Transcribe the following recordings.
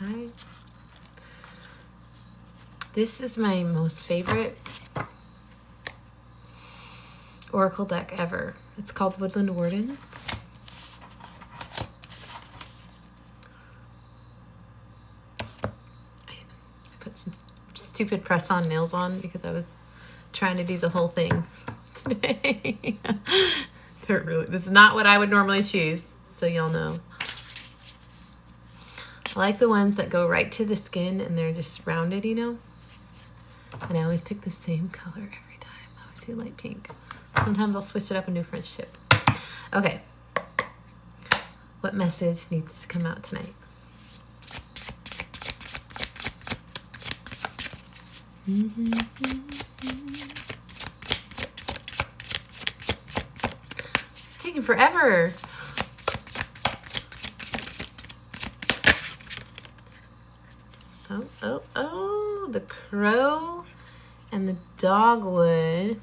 Hi. This is my most favorite Oracle deck ever. It's called Woodland Wardens. I put some stupid press-on nails on because I was trying to do the whole thing today. This is not what I would normally choose, so y'all know. I like the ones that go right to the skin and they're just rounded, you know? And I always pick the same color every time. I always do light pink. Sometimes I'll switch it up and do French tip. Okay. What message needs to come out tonight? It's taking forever. Oh, the crow and the dogwood.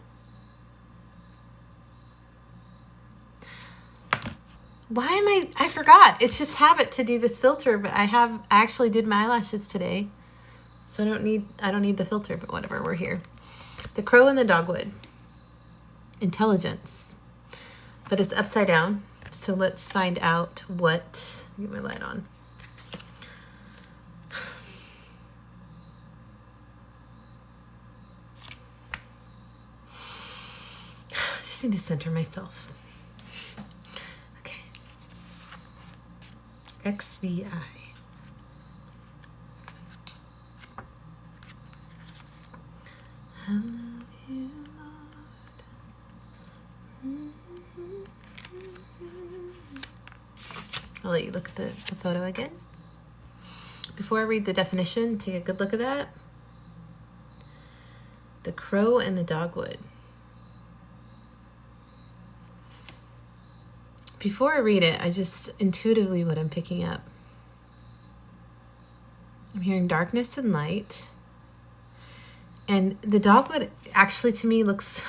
Why am I forgot. It's just habit to do this filter, but I actually did my eyelashes today. So I don't need the filter, but whatever, we're here. The crow and the dogwood. Intelligence. But it's upside down. So let's find out what, get my light on. Need to center myself. Okay. XVI. I love you, Lord. I'll let you look at the photo again. Before I read the definition, take a good look at that. The crow and the dogwood. Before I read it, I just intuitively what I'm picking up. I'm hearing darkness and light. And the dogwood actually to me looks,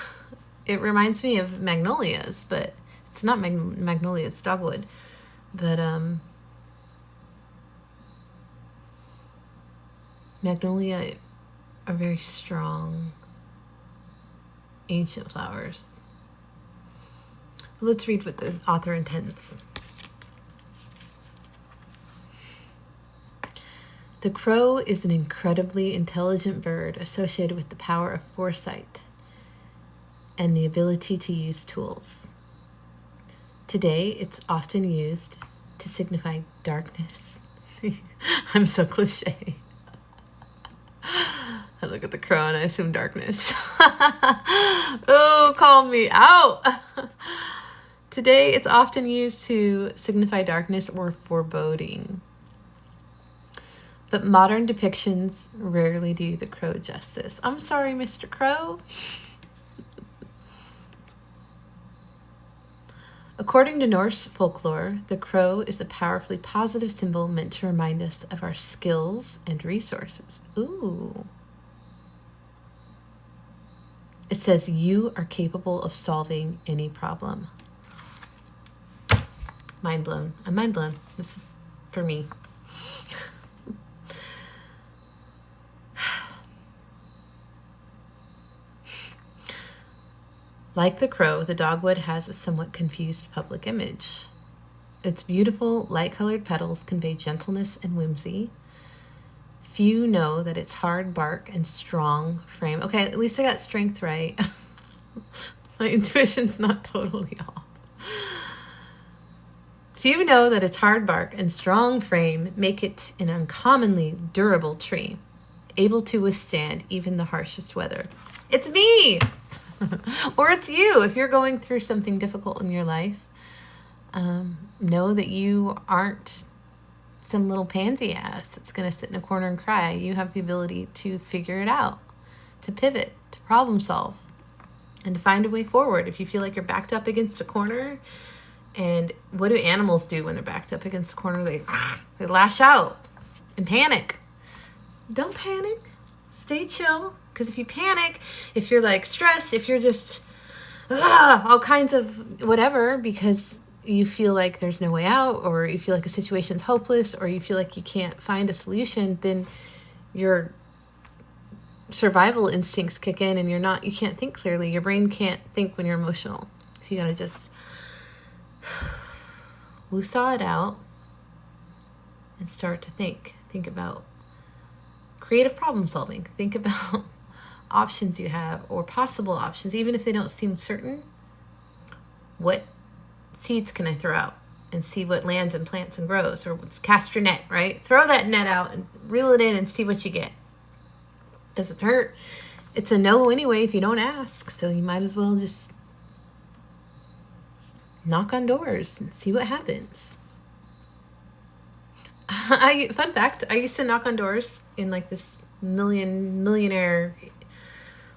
it reminds me of magnolias, but it's not magnolia, it's dogwood. But magnolia are very strong, ancient flowers. Let's read what the author intends. The crow is an incredibly intelligent bird associated with the power of foresight and the ability to use tools. Today, it's often used to signify darkness. I'm so cliche. I look at the crow and I assume darkness. Oh, call me out. Today, it's often used to signify darkness or foreboding. But modern depictions rarely do the crow justice. I'm sorry, Mr. Crow. According to Norse folklore, the crow is a powerfully positive symbol meant to remind us of our skills and resources. Ooh. It says, you are capable of solving any problem. Mind blown. I'm mind blown. This is for me. Like the crow, the dogwood has a somewhat confused public image. Its beautiful, light-colored petals convey gentleness and whimsy. Few know that its hard bark and strong frame... Okay, at least I got strength right. My intuition's not totally off. Few know that its hard bark and strong frame make it an uncommonly durable tree, able to withstand even the harshest weather. It's me! Or it's you. If you're going through something difficult in your life, know that you aren't some little pansy ass that's going to sit in a corner and cry. You have the ability to figure it out, to pivot, to problem solve, and to find a way forward. If you feel like you're backed up against a corner, and what do animals do when they're backed up against a corner? They lash out and panic. Don't panic. Stay chill. Because if you panic, if you're like stressed, if you're just all kinds of whatever, because you feel like there's no way out, or you feel like a situation's hopeless, or you feel like you can't find a solution, then your survival instincts kick in and you can't think clearly. Your brain can't think when you're emotional. So you gotta just woosah it out and start to think. Think about creative problem solving. Think about options you have, or possible options, even if they don't seem certain. What seeds can I throw out and see what lands and plants and grows? Or cast your net, right? Throw that net out and reel it in and see what you get. Doesn't hurt. It's a no anyway if you don't ask. So you might as well just knock on doors and see what happens. Fun fact, I used to knock on doors in like this millionaire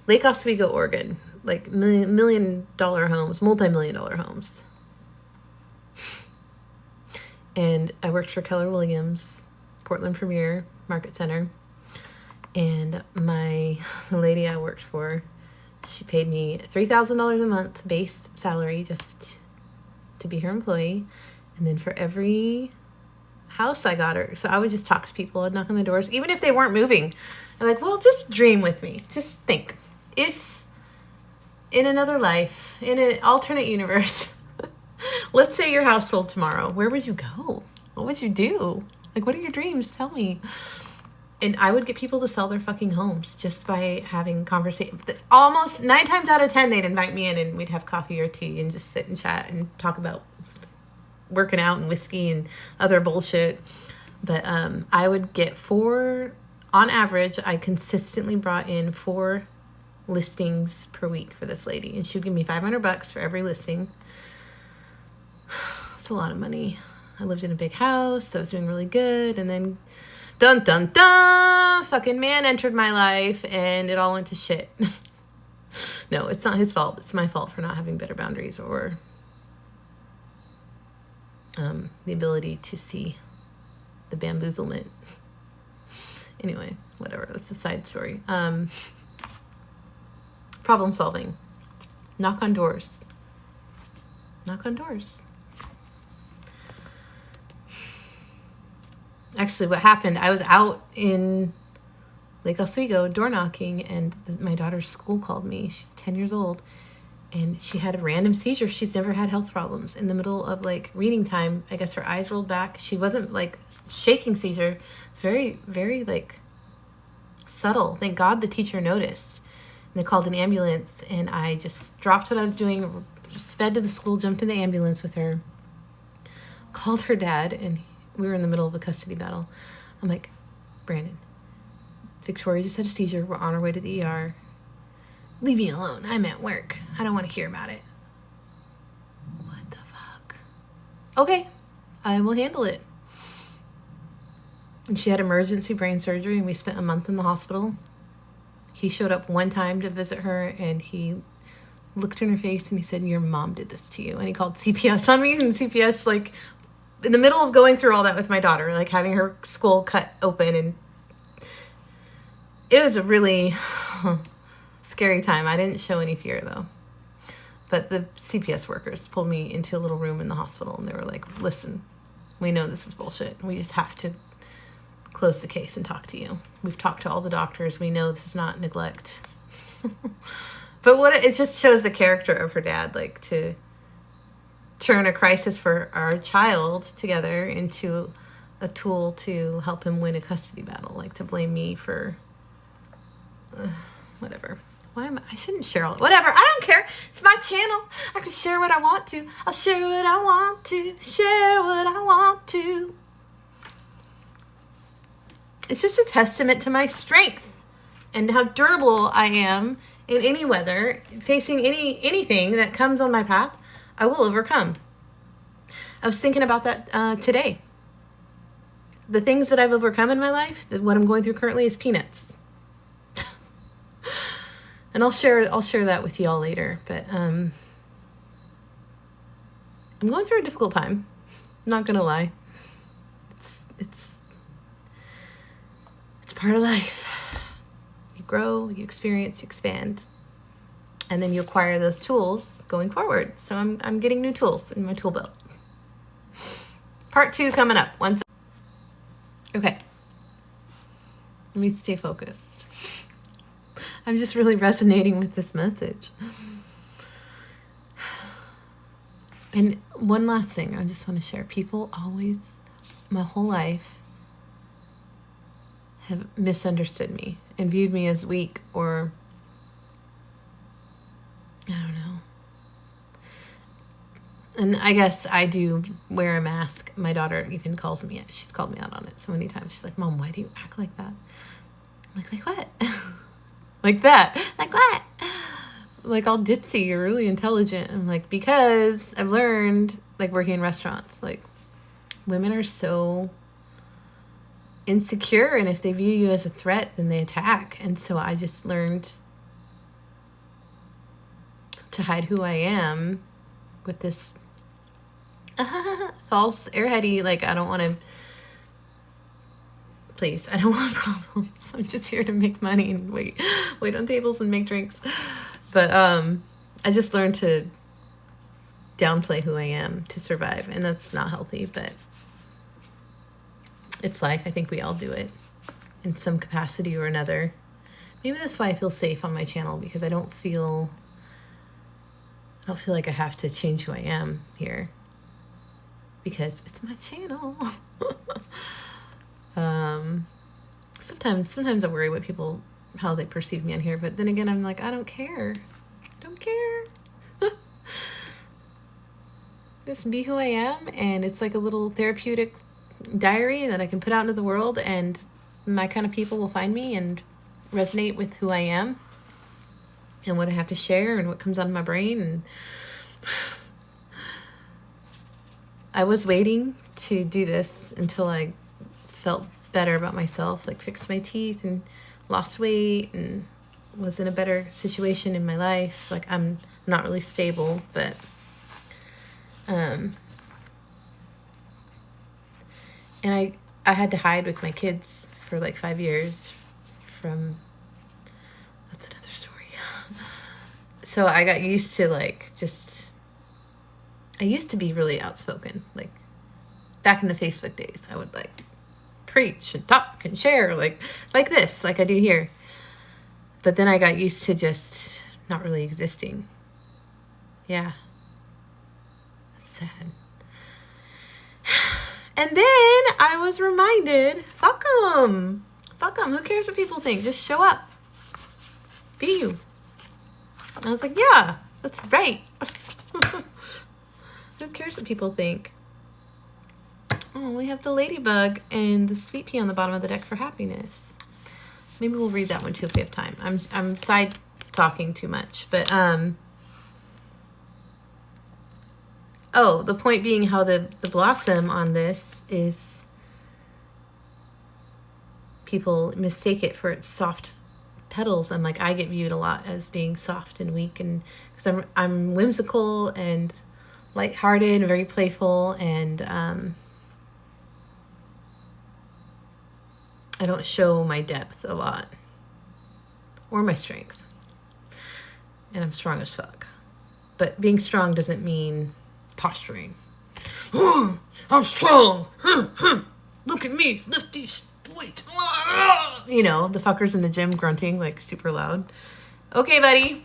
Lake Oswego, Oregon, like $1 million homes, multi-million-dollar homes. And I worked for Keller Williams, Portland Premier Market Center. And the lady I worked for, she paid me $3,000 a month base salary just to be her employee. And then for every house I got her, so I would just talk to people, I'd knock on the doors, even if they weren't moving. I'm like, well, just dream with me. Just think. If in another life, in an alternate universe, let's say your house sold tomorrow, where would you go? What would you do? Like, what are your dreams? Tell me. And I would get people to sell their fucking homes just by having conversation. Almost 9 times out of 10, they'd invite me in and we'd have coffee or tea and just sit and chat and talk about working out and whiskey and other bullshit. But I would get 4, on average, I consistently brought in 4 listings per week for this lady. And she would give me $500 for every listing. It's a lot of money. I lived in a big house, so I was doing really good. And then dun dun dun, fucking man entered my life and it all went to shit. No, it's not his fault. It's my fault for not having better boundaries or the ability to see the bamboozlement. Anyway, whatever. That's a side story. Problem solving. Knock on doors. Knock on doors. Actually, what happened, I was out in Lake Oswego door knocking, and my daughter's school called me. She's 10 years old, and she had a random seizure. She's never had health problems. In the middle of like reading time, I guess her eyes rolled back. She wasn't like shaking seizure. It's very, very like subtle. Thank God the teacher noticed. And they called an ambulance, and I just dropped what I was doing, just sped to the school, jumped in the ambulance with her, called her dad, and we were in the middle of a custody battle. I'm like, Brandon, Victoria just had a seizure. We're on our way to the ER. Leave me alone. I'm at work. I don't want to hear about it. What the fuck? Okay, I will handle it. And she had emergency brain surgery, and we spent a month in the hospital. He showed up one time to visit her, and he looked in her face and he said, your mom did this to you. And he called CPS on me, and CPS, like, in the middle of going through all that with my daughter, like having her skull cut open, and it was a really scary time. I didn't show any fear though. But the CPS workers pulled me into a little room in the hospital, and they were like, listen, we know this is bullshit. We just have to close the case and talk to you. We've talked to all the doctors. We know this is not neglect. But it just shows the character of her dad, like to turn a crisis for our child together into a tool to help him win a custody battle, like to blame me for whatever. I shouldn't share all, whatever. I don't care. It's my channel. I can share what I want to. I'll share what I want to. Share what I want to. It's just a testament to my strength and how durable I am in any weather, facing anything that comes on my path. I will overcome. I was thinking about that today. The things that I've overcome in my life, what I'm going through currently, is peanuts. And I'll share that with y'all later. But I'm going through a difficult time. I'm not gonna lie. It's part of life. You grow, you experience, you expand. And then you acquire those tools going forward. So I'm getting new tools in my tool belt. Part 2 coming up. Okay. Let me stay focused. I'm just really resonating with this message. And one last thing I just want to share. People always, my whole life, have misunderstood me and viewed me as weak or, I don't know. And I guess I do wear a mask. My daughter even calls me, she's called me out on it so many times. She's like, Mom, why do you act like that? I'm like what? Like that. Like what? Like all ditzy, you're really intelligent. I'm like, because I've learned, like working in restaurants, like women are so insecure, and if they view you as a threat, then they attack. And so I just learned to hide who I am with this false airheady, like I don't want to, please, I don't want problems. I'm just here to make money and wait on tables and make drinks. But I just learned to downplay who I am to survive, and that's not healthy, but it's life. I think we all do it in some capacity or another. Maybe that's why I feel safe on my channel, because I don't feel like I have to change who I am here, because it's my channel. Sometimes I worry what people, how they perceive me on here, but then again, I'm like, I don't care. Just be who I am, and it's like a little therapeutic diary that I can put out into the world, and my kind of people will find me and resonate with who I am and what I have to share and what comes out of my brain. And I was waiting to do this until I felt better about myself, like fixed my teeth and lost weight and was in a better situation in my life. Like I'm not really stable, but and I had to hide with my kids for like 5 years from, that's another story. So I got used to like I used to be really outspoken. Like back in the Facebook days, I would like preach and talk and share like this, like I do here. But then I got used to just not really existing. Yeah. That's sad. And then I was reminded, fuck them. Who cares what people think? Just show up. Be you. And I was like, yeah, that's right. Who cares what people think? Oh, we have the ladybug and the sweet pea on the bottom of the deck for happiness. Maybe we'll read that one too if we have time. I'm side talking too much, but oh, the point being how the blossom on this is, people mistake it for its soft petals, and like I get viewed a lot as being soft and weak, and because I'm whimsical and lighthearted and very playful, and I don't show my depth a lot or my strength, and I'm strong as fuck. But being strong doesn't mean posturing. I'm strong. Look at me, lift these weights. You know, the fuckers in the gym grunting like super loud. Okay, buddy.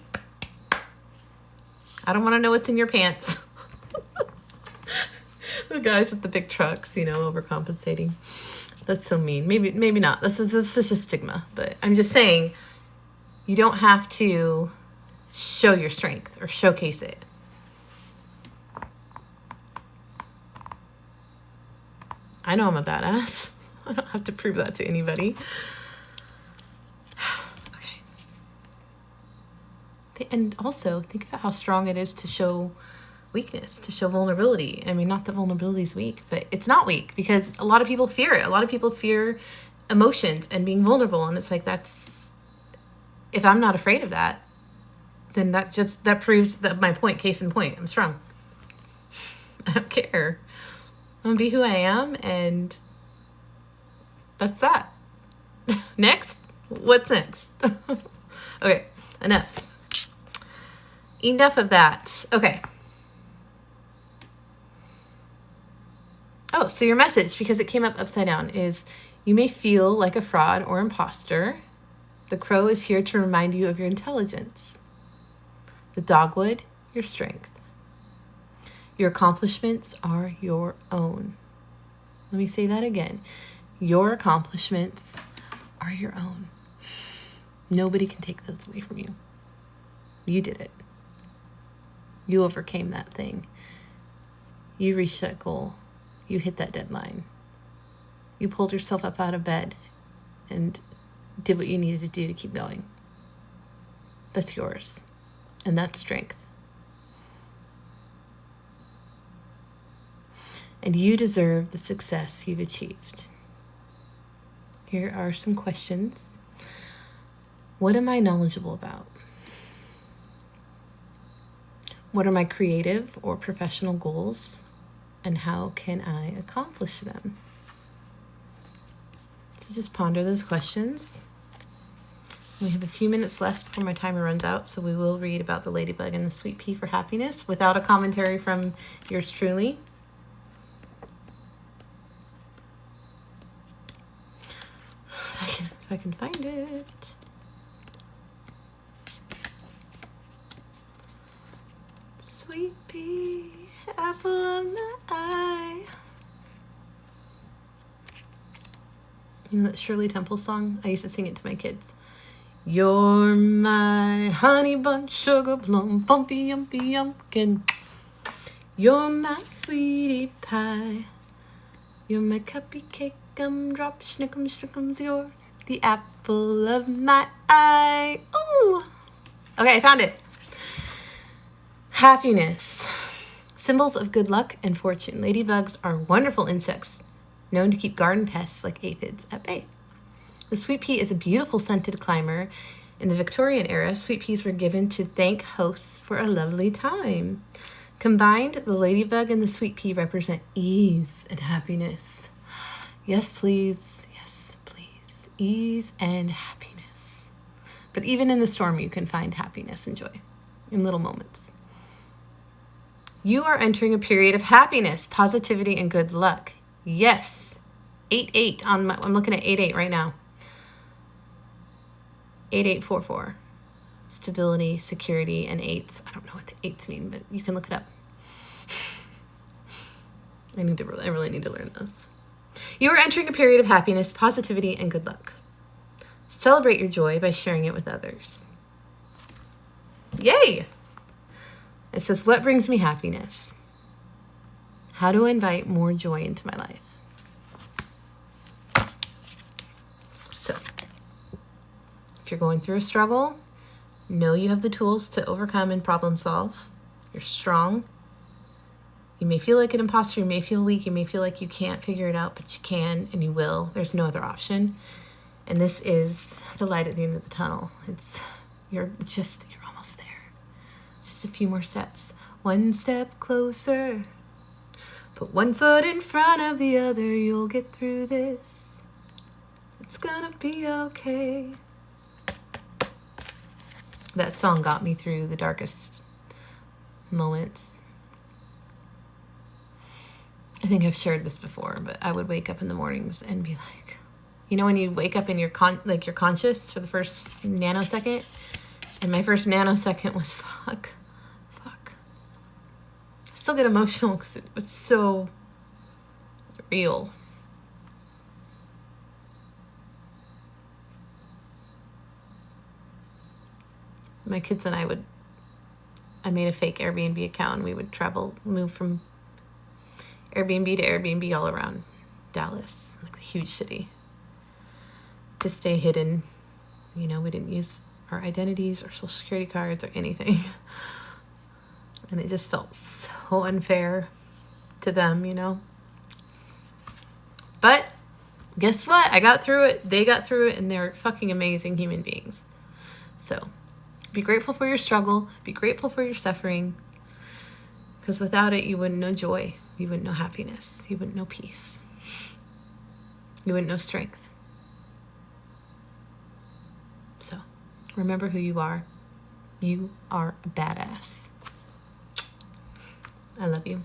I don't want to know what's in your pants. The guys with the big trucks, you know, overcompensating. That's so mean. Maybe not. This is just stigma. But I'm just saying, you don't have to show your strength or showcase it. I know I'm a badass. I don't have to prove that to anybody. Okay. And also, think about how strong it is to show weakness, to show vulnerability. I mean, not that vulnerability is weak, but it's not weak, because a lot of people fear it. A lot of people fear emotions and being vulnerable. And it's like, if I'm not afraid of that, then that proves that my point, case in point, I'm strong. I don't care. I'm gonna be who I am, and that's that. Next? What's next? Okay, enough of that. Okay. Oh, so your message, because it came up upside down, is you may feel like a fraud or imposter. The crow is here to remind you of your intelligence. The dogwood, your strength. Your accomplishments are your own. Let me say that again. Your accomplishments are your own. Nobody can take those away from you. You did it. You overcame that thing. You reached that goal. You hit that deadline. You pulled yourself up out of bed and did what you needed to do to keep going. That's yours. And that's strength. And you deserve the success you've achieved. Here are some questions. What am I knowledgeable about? What are my creative or professional goals? And how can I accomplish them? So just ponder those questions. We have a few minutes left before my timer runs out, so we will read about the ladybug and the sweet pea for happiness without a commentary from yours truly. If I can find it. Sweet pea, apple of my eye. You know that Shirley Temple song? I used to sing it to my kids. You're my honey bun, sugar plum, bumpy, yumpy, yumpkin. You're my sweetie pie. You're my cuppy cake, gumdrop, schnickum, schnickums. You're the apple of my eye. Ooh. Okay, I found it. Happiness. Symbols of good luck and fortune. Ladybugs are wonderful insects, known to keep garden pests like aphids at bay. The sweet pea is a beautiful scented climber. In the Victorian era, sweet peas were given to thank hosts for a lovely time. Combined, the ladybug and the sweet pea represent ease and happiness. Yes, please. Yes, please. Ease and happiness. But even in the storm, you can find happiness and joy in little moments. You are entering a period of happiness, positivity, and good luck. Yes. 8-8 I'm looking at 8-8 right now. 8844. Stability, security, and 8s. I don't know what the 8s mean, but you can look it up. I really need to learn those. You are entering a period of happiness, positivity, and good luck. Celebrate your joy by sharing it with others. Yay! It says, what brings me happiness? How do I invite more joy into my life? So, if you're going through a struggle, know you have the tools to overcome and problem solve. You're strong. You may feel like an imposter. You may feel weak. You may feel like you can't figure it out, but you can and you will. There's no other option. And this is the light at the end of the tunnel. You're almost there. Just a few more steps. One step closer. Put one foot in front of the other. You'll get through this. It's gonna be okay. That song got me through the darkest moments. I think I've shared this before, but I would wake up in the mornings and be like, you know when you wake up and you're conscious for the first nanosecond? And my first nanosecond was fuck. I still get emotional because it's so real. My kids and I made a fake Airbnb account and we would move from Airbnb to Airbnb all around Dallas, like the huge city, to stay hidden. You know, we didn't use our identities or social security cards or anything. And it just felt so unfair to them, you know. But guess what? I got through it. They got through it, and they're fucking amazing human beings. So be grateful for your struggle. Be grateful for your suffering. Because without it, you wouldn't know joy. You wouldn't know happiness. You wouldn't know peace. You wouldn't know strength. So remember who you are. You are a badass. I love you.